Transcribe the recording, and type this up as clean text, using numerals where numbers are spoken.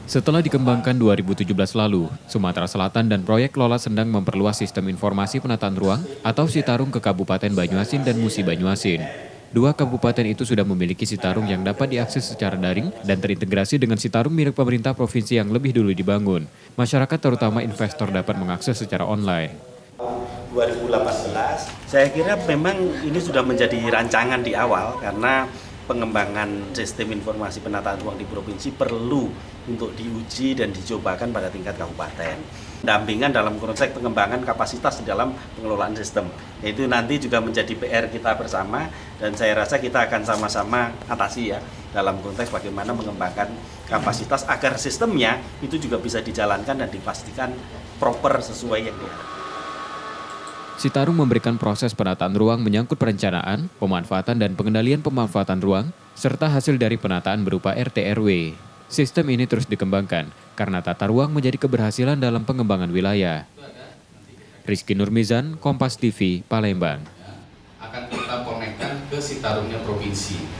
Setelah dikembangkan 2017 lalu, Sumatera Selatan dan proyek Lola sedang memperluas sistem informasi penataan ruang atau Citarum ke Kabupaten Banyuasin dan Musi Banyuasin. Dua kabupaten itu sudah memiliki Citarum yang dapat diakses secara daring dan terintegrasi dengan Citarum milik pemerintah provinsi yang lebih dulu dibangun. Masyarakat terutama investor dapat mengakses secara online. 2018, saya kira memang ini sudah menjadi rancangan di awal karena pengembangan sistem informasi penataan ruang di provinsi perlu untuk diuji dan dicobakan pada tingkat kabupaten. Dampingan dalam konteks pengembangan kapasitas di dalam pengelolaan sistem. Itu nanti juga menjadi PR kita bersama dan saya rasa kita akan sama-sama atasi ya dalam konteks bagaimana mengembangkan kapasitas agar sistemnya itu juga bisa dijalankan dan dipastikan proper sesuai yang diharapkan. Citarum memberikan proses penataan ruang menyangkut perencanaan, pemanfaatan dan pengendalian pemanfaatan ruang, serta hasil dari penataan berupa RT/RW. Sistem ini terus dikembangkan karena tata ruang menjadi keberhasilan dalam pengembangan wilayah. Rizky Nurmizan, Kompas TV, Palembang. Akan kita konekkan ke Citarumnya provinsi.